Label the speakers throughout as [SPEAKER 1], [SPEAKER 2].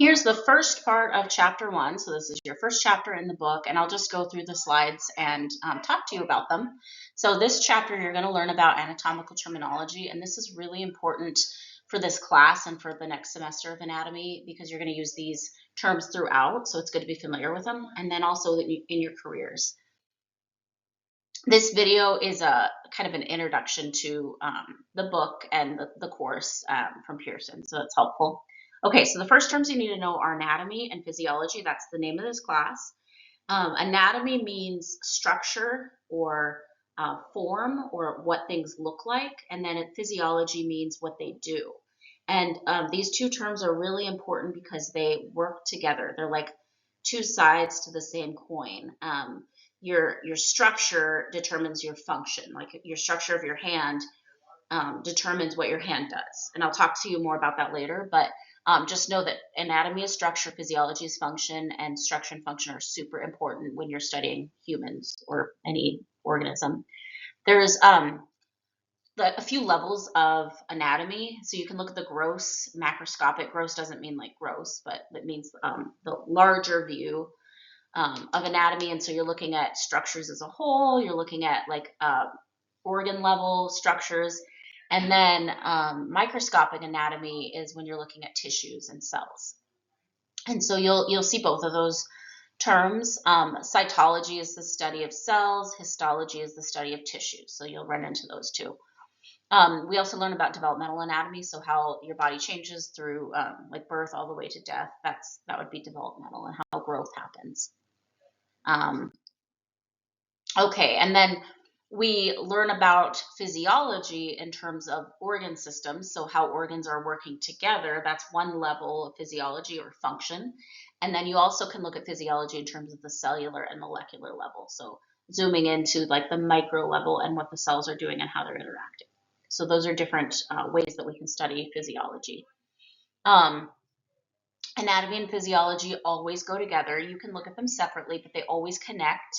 [SPEAKER 1] Here's the first part of chapter 1. So this is your first chapter in the book, and I'll just go through the slides and talk to you about them. So this chapter, you're going to learn about anatomical terminology, and this is really important for this class and for the next semester of anatomy because you're going to use these terms throughout, so it's good to be familiar with them, and then also in your careers. This video is a kind of an introduction to the book and the course from Pearson, so it's helpful. Okay, so the first terms you need to know are anatomy and physiology. That's the name of this class. Anatomy means structure or form or what things look like, and then physiology means what they do. And these two terms are really important because they work together. They're like two sides to the same coin. Your structure determines your function. Like your structure of your hand determines what your hand does. And I'll talk to you more about that later, but just know that anatomy is structure, physiology is function, and structure and function are super important when you're studying humans or any organism. There's a few levels of anatomy. So you can look at the gross, macroscopic. Gross doesn't mean like gross, but it means the larger view of anatomy. And so you're looking at structures as a whole. You're looking at like organ level structures. And then microscopic anatomy is when you're looking at tissues and cells. And so you'll see both of those terms. Cytology is the study of cells. Histology is the study of tissues. So you'll run into those two. We also learn about developmental anatomy, so how your body changes through like birth all the way to death. That would be developmental, and how growth happens. Okay, and then we learn about physiology in terms of organ systems, so how organs are working together. That's one level of physiology or function. And then you also can look at physiology in terms of the cellular and molecular level, so zooming into like the micro level and what the cells are doing and how they're interacting. So those are different ways that we can study physiology. Anatomy and physiology always go together. You can look at them separately, but they always connect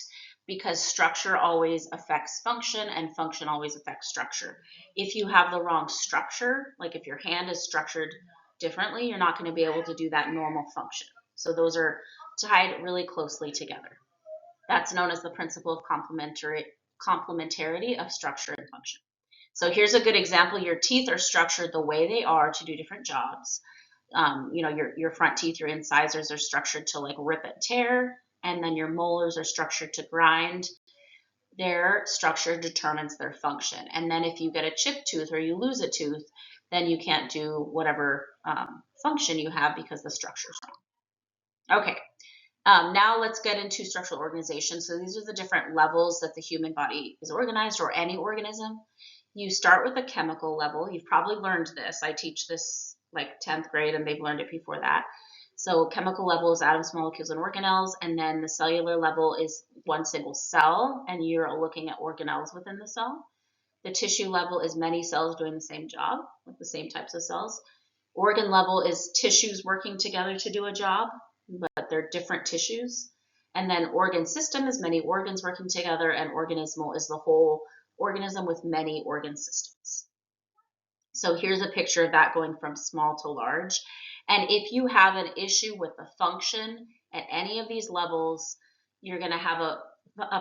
[SPEAKER 1] because structure always affects function and function always affects structure. If you have the wrong structure, like if your hand is structured differently, you're not going to be able to do that normal function. So those are tied really closely together. That's known as the principle of complementarity of structure and function. So here's a good example. Your teeth are structured the way they are to do different jobs. Your front teeth, your incisors are structured to like rip and tear, and then your molars are structured to grind. Their structure determines their function. And then if you get a chipped tooth or you lose a tooth, then you can't do whatever function you have because the structure's wrong. Okay, now let's get into structural organization. So these are the different levels that the human body is organized, or any organism. You start with a chemical level. You've probably learned this. I teach this like 10th grade, and they've learned it before that. So chemical level is atoms, molecules, and organelles, and then the cellular level is one single cell, and you're looking at organelles within the cell. The tissue level is many cells doing the same job with the same types of cells. Organ level is tissues working together to do a job, but they're different tissues. And then organ system is many organs working together, and organismal is the whole organism with many organ systems. So here's a picture of that going from small to large. And if you have an issue with the function at any of these levels, you're going to have a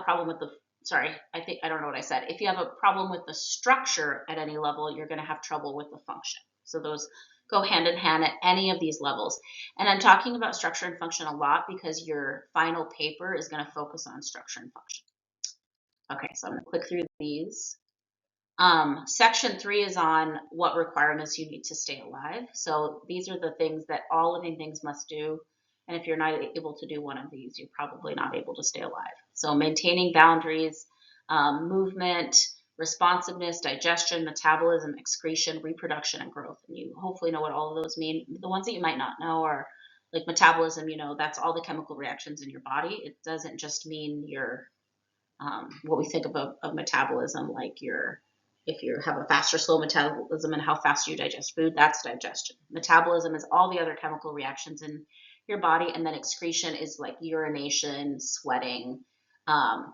[SPEAKER 1] problem with the, I don't know what I said. If you have a problem with the structure at any level, you're going to have trouble with the function. So those go hand in hand at any of these levels. And I'm talking about structure and function a lot because your final paper is going to focus on structure and function. Okay, so I'm going to click through these. Section 3 is on what requirements you need to stay alive. So these are the things that all living things must do. And if you're not able to do one of these, you're probably not able to stay alive. So maintaining boundaries, movement, responsiveness, digestion, metabolism, excretion, reproduction, and growth. And you hopefully know what all of those mean. The ones that you might not know are like metabolism, that's all the chemical reactions in your body. It doesn't just mean your, what we think of metabolism, like if you have a fast or slow metabolism and how fast you digest food, that's digestion. Metabolism is all the other chemical reactions in your body, and then excretion is like urination, sweating. I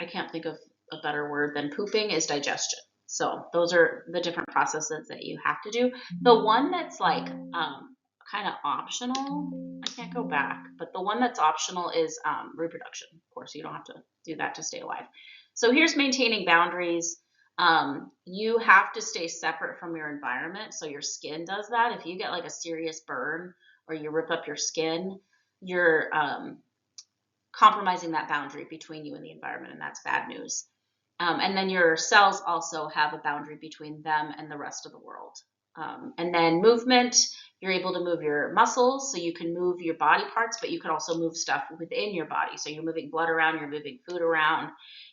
[SPEAKER 1] can't think of a better word than pooping is digestion. So those are the different processes that you have to do. The one that's like kind of optional. I can't go back, but the one that's optional is reproduction. Of course, you don't have to do that to stay alive. So here's maintaining boundaries. You have to stay separate from your environment. So your skin does that. If you get like a serious burn or you rip up your skin, you're compromising that boundary between you and the environment, and that's bad news. And then your cells also have a boundary between them and the rest of the world. And then movement, you're able to move your muscles, so you can move your body parts, but you can also move stuff within your body. So you're moving blood around, you're moving food around,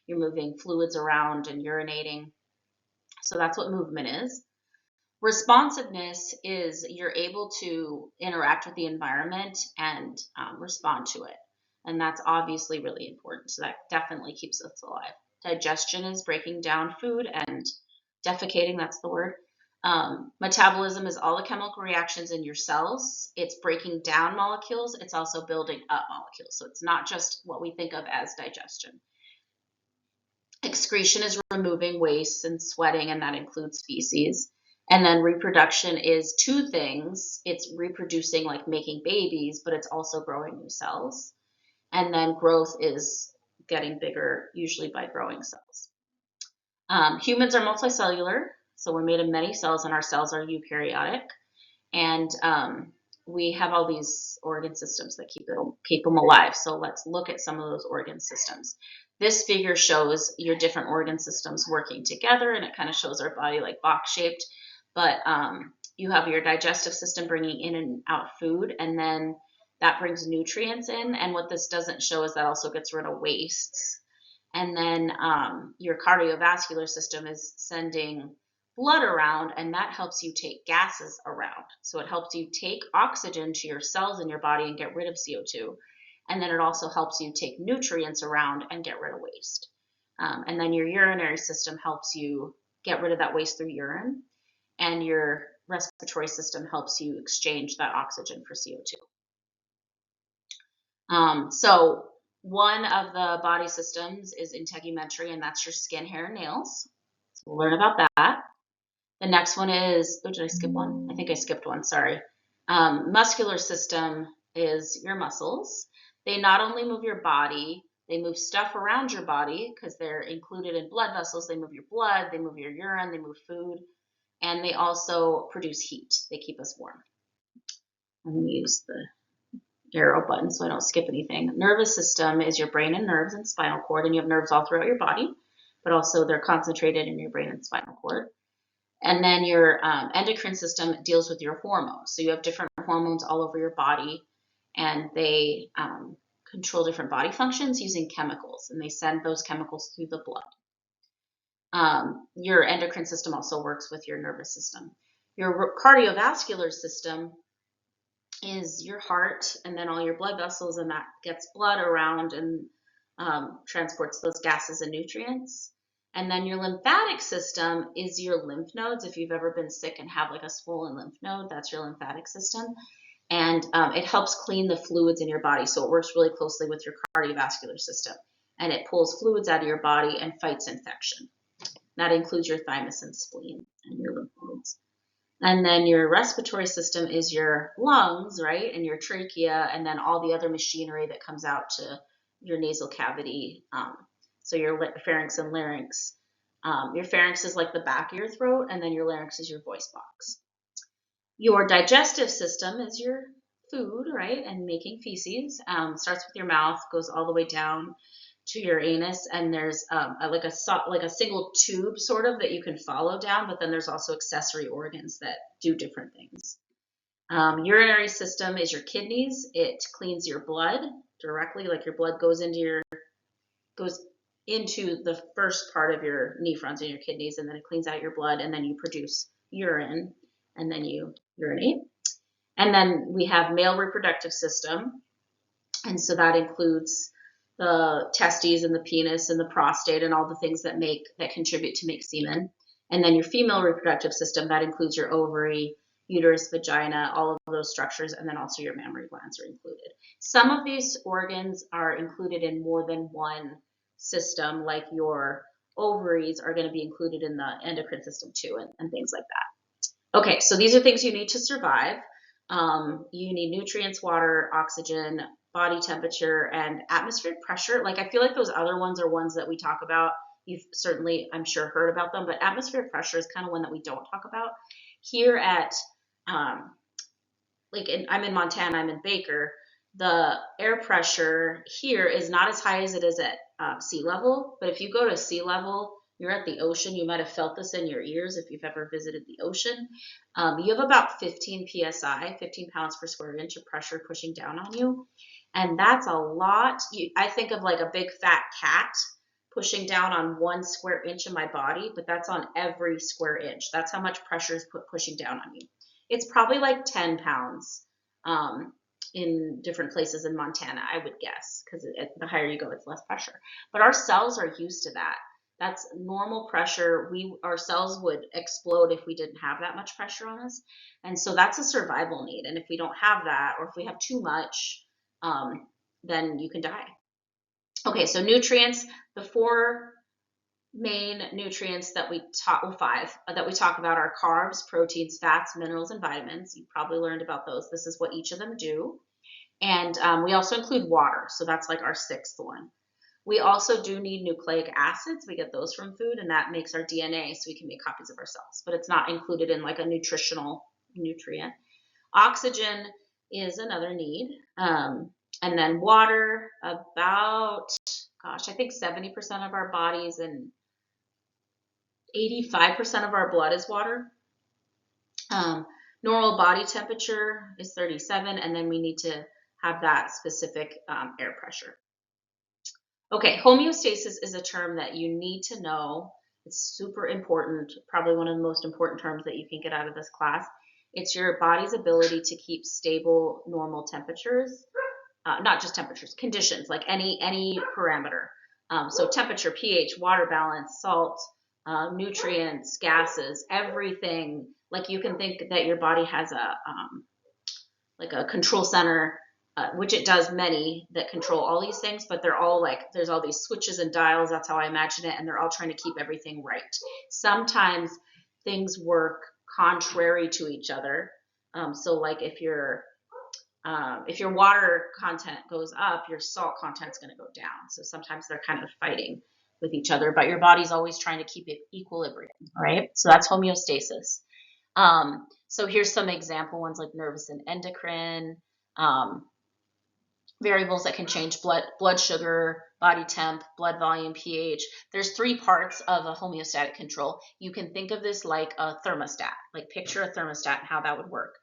[SPEAKER 1] you're moving fluids around and urinating. So that's what movement is. Responsiveness is you're able to interact with the environment and respond to it. And that's obviously really important. So that definitely keeps us alive. Digestion is breaking down food and defecating, that's the word. Metabolism is all the chemical reactions in your cells. It's breaking down molecules. It's also building up molecules. So it's not just what we think of as digestion. Excretion is removing waste and sweating, and that includes feces. And then reproduction is two things. It's reproducing, like making babies, but it's also growing new cells. And then growth is getting bigger, usually by growing cells. Humans are multicellular, so we're made of many cells, and our cells are eukaryotic. And we have all these organ systems that keep them alive. So let's look at some of those organ systems. This figure shows your different organ systems working together, and it kind of shows our body like box shaped. But you have your digestive system bringing in and out food, and then that brings nutrients in. And what this doesn't show is that also gets rid of wastes. And then your cardiovascular system is sending blood around, and that helps you take gases around. So it helps you take oxygen to your cells in your body and get rid of CO2. And then it also helps you take nutrients around and get rid of waste. And then your urinary system helps you get rid of that waste through urine. And your respiratory system helps you exchange that oxygen for CO2. So one of the body systems is integumentary, and that's your skin, hair, and nails. So we'll learn about that. The next one is, oh, did I skip one? I think I skipped one, sorry. Muscular system is your muscles. They not only move your body, they move stuff around your body because they're included in blood vessels. They move your blood, they move your urine, they move food, and they also produce heat. They keep us warm. I'm going to use the arrow button so I don't skip anything. Nervous system is your brain and nerves and spinal cord, and you have nerves all throughout your body, but also they're concentrated in your brain and spinal cord. And then your endocrine system deals with your hormones. So you have different hormones all over your body, and they control different body functions using chemicals, and they send those chemicals through the blood. Your endocrine system also works with your nervous system. Your cardiovascular system is your heart, and then all your blood vessels, and that gets blood around and transports those gases and nutrients. And then your lymphatic system is your lymph nodes. If you've ever been sick and have like a swollen lymph node, that's your lymphatic system. And it helps clean the fluids in your body. So it works really closely with your cardiovascular system. And it pulls fluids out of your body and fights infection. That includes your thymus and spleen and your lymph nodes. And then your respiratory system is your lungs, right? And your trachea, and then all the other machinery that comes out to your nasal cavity. So your pharynx and larynx. Your pharynx is like the back of your throat, and then your larynx is your voice box. Your digestive system is your food, right? And making feces. Starts with your mouth, goes all the way down to your anus, and there's like a single tube sort of that you can follow down, but then there's also accessory organs that do different things. Urinary system is your kidneys. It cleans your blood directly, like your blood goes into the first part of your nephrons in your kidneys, and then it cleans out your blood, and then you produce urine, and then you urinate. And then we have male reproductive system, and so that includes the testes and the penis and the prostate and all the things that contribute to make semen. And then your female reproductive system, that includes your ovary, uterus, vagina, all of those structures, and then also your mammary glands are included. Some of these organs are included in more than one system, like your ovaries are going to be included in the endocrine system too, and things like that. Okay, so these are things you need to survive. You need nutrients, water, oxygen, body temperature, and atmospheric pressure. Like, I feel like those other ones are ones that we talk about. You've certainly, I'm sure, heard about them, but atmospheric pressure is kind of one that we don't talk about. Here at, I'm in Montana, I'm in Baker, the air pressure here is not as high as it is at sea level. But if you go to sea level, you're at the ocean. You might have felt this in your ears if you've ever visited the ocean. You have about 15 psi, 15 pounds per square inch of pressure pushing down on you. And that's a lot. I think of like a big fat cat pushing down on 1 square inch of my body, but that's on every square inch. That's how much pressure is pushing down on you. It's probably like 10 pounds in different places in Montana, I would guess, because the higher you go, it's less pressure. But our cells are used to that. That's normal pressure. Our cells would explode if we didn't have that much pressure on us. And so that's a survival need. And if we don't have that, or if we have too much, then you can die. Okay, so nutrients, the 4 main nutrients that we talk, well, 5 that we talk about are carbs, proteins, fats, minerals, and vitamins. You probably learned about those. This is what each of them do. And we also include water. So that's like our 6th one. We also do need nucleic acids. We get those from food, and that makes our DNA so we can make copies of ourselves. But it's not included in like a nutritional nutrient. Oxygen is another need. And then water, about, gosh, I think 70% of our bodies and 85% of our blood is water. Normal body temperature is 37, and then we need to have that specific air pressure. Okay, homeostasis is a term that you need to know. It's super important, probably one of the most important terms that you can get out of this class. It's your body's ability to keep stable, normal temperatures, not just temperatures, conditions, like any parameter. So temperature, pH, water balance, salt, nutrients, gases, everything. Like, you can think that your body has like a control center, which it does, many that control all these things, but they're all like, there's all these switches and dials. That's how I imagine it. And they're all trying to keep everything right. Sometimes things work contrary to each other. So like if your water content goes up, your salt content's going to go down. So sometimes they're kind of fighting with each other, but your body's always trying to keep it equilibrium, right? So that's homeostasis. So here's some example ones, like nervous and endocrine, variables that can change blood sugar, body temp, blood volume, pH. There's 3 parts of a homeostatic control. You can think of this like a thermostat, like picture a thermostat and how that would work.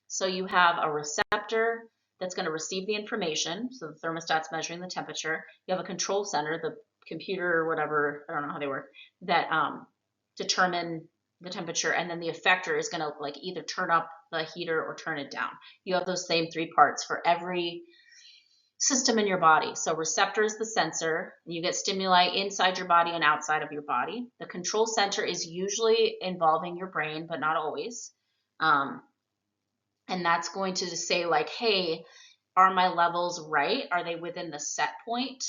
[SPEAKER 1] So you have a receptor that's going to receive the information. So the thermostat's measuring the temperature. You have a control center, the computer or whatever, I don't know how they work, that determine the temperature, and then the effector is going to like either turn up the heater or turn it down. You have those same 3 parts for every system in your body. So receptor is the sensor. You get stimuli inside your body and outside of your body. The control center is usually involving your brain, but not always. And that's going to say like, hey, are my levels right? Are they within the set point?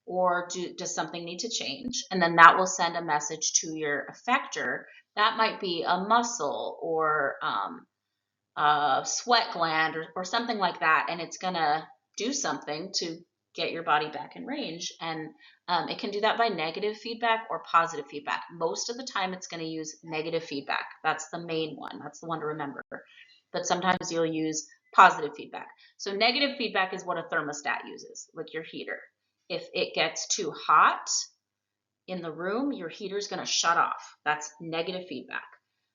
[SPEAKER 1] Or does something need to change? And then that will send a message to your effector. That might be a muscle or a sweat gland or something like that. And it's going to do something to get your body back in range. And it can do that by negative feedback or positive feedback. Most of the time, it's going to use negative feedback. That's the main one. That's the one to remember. But sometimes you'll use positive feedback. So negative feedback is what a thermostat uses, like your heater. If it gets too hot in the room, your heater is going to shut off. That's negative feedback.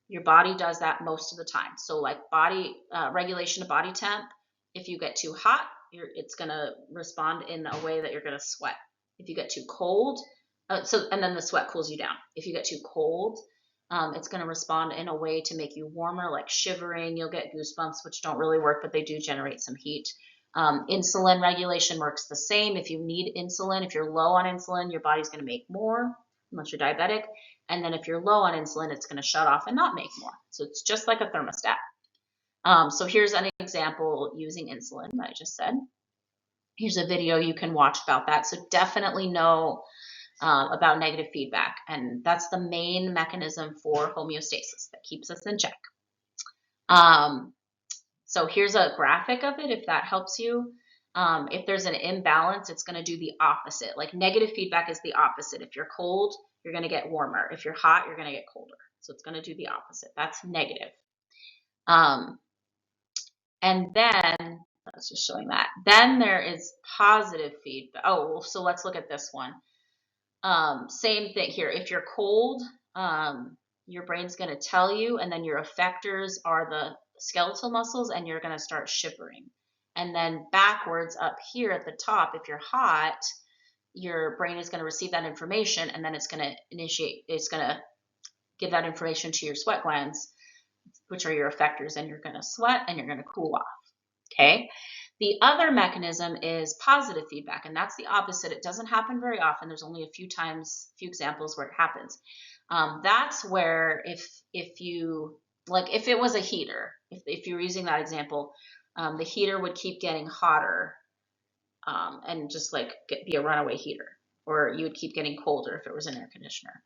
[SPEAKER 1] Your body does that most of the time. So like body regulation of body temp, if you get too hot, it's going to respond in a way that you're going to sweat. If you get too cold, and then the sweat cools you down. If you get too cold, it's going to respond in a way to make you warmer, like shivering. You'll get goosebumps, which don't really work, but they do generate some heat. Insulin regulation works the same. If you need insulin, if you're low on insulin, your body's going to make more, unless you're diabetic. And then if you're low on insulin, it's going to shut off and not make more. So it's just like a thermostat. So here's an example using insulin that I just said. Here's a video you can watch about that. So definitely know about negative feedback. And that's the main mechanism for homeostasis that keeps us in check. So here's a graphic of it if that helps you. If there's an imbalance, it's going to do the opposite. Like negative feedback is the opposite. If you're cold, you're going to get warmer. If you're hot, you're going to get colder. So it's going to do the opposite. That's negative. And then, that's just showing that. Then there is positive feedback. Oh, well, so let's look at this one. Same thing here. If you're cold, your brain's going to tell you, and then your effectors are the skeletal muscles, and you're going to start shivering. And then backwards up here at the top, if you're hot, your brain is going to receive that information, and then it's going to give that information to your sweat glands, which are your effectors, and you're going to sweat and you're going to cool off. Okay. The other mechanism is positive feedback, and that's the opposite. It doesn't happen very often. There's only a few examples where it happens. That's where if it was a heater, if you were using that example, the heater would keep getting hotter and just like be a runaway heater, or you would keep getting colder if it was an air conditioner.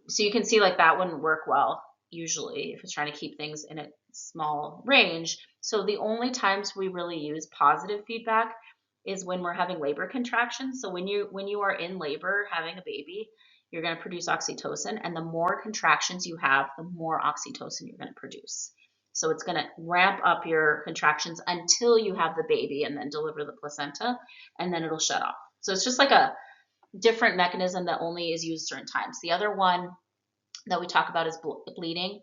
[SPEAKER 1] So you can see like that wouldn't work well usually if it's trying to keep things in a small range. So the only times we really use positive feedback is when we're having labor contractions. So when you are in labor having a baby, you're going to produce oxytocin, and the more contractions you have, the more oxytocin you're going to produce. So it's going to ramp up your contractions until you have the baby and then deliver the placenta, and then it'll shut off. So it's just like a different mechanism that only is used certain times. The other one that we talk about is bleeding.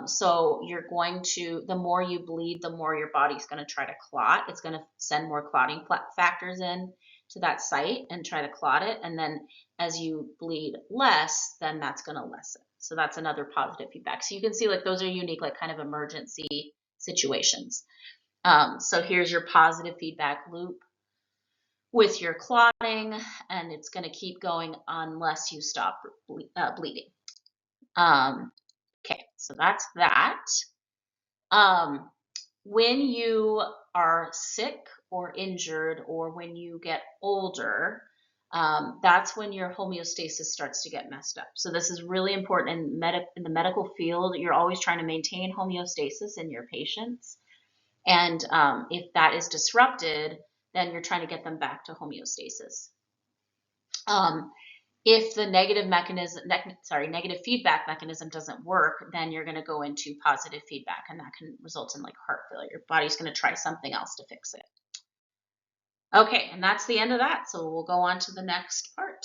[SPEAKER 1] So you're going to, the more you bleed, the more your body's going to try to clot. It's going to send more clotting factors in to that site and try to clot it. And then as you bleed less, then that's going to lessen. So that's another positive feedback. So you can see like those are unique, like kind of emergency situations. So here's your positive feedback loop with your clotting, and it's going to keep going unless you stop bleeding. Okay, so that's that. When you are sick or injured, or when you get older, that's when your homeostasis starts to get messed up. So this is really important in the medical field. You're always trying to maintain homeostasis in your patients. And if that is disrupted, then you're trying to get them back to homeostasis. If the negative feedback mechanism doesn't work, then you're going to go into positive feedback, and that can result in like heart failure. Your body's going to try something else to fix it. Okay, and that's the end of that. So we'll go on to the next part.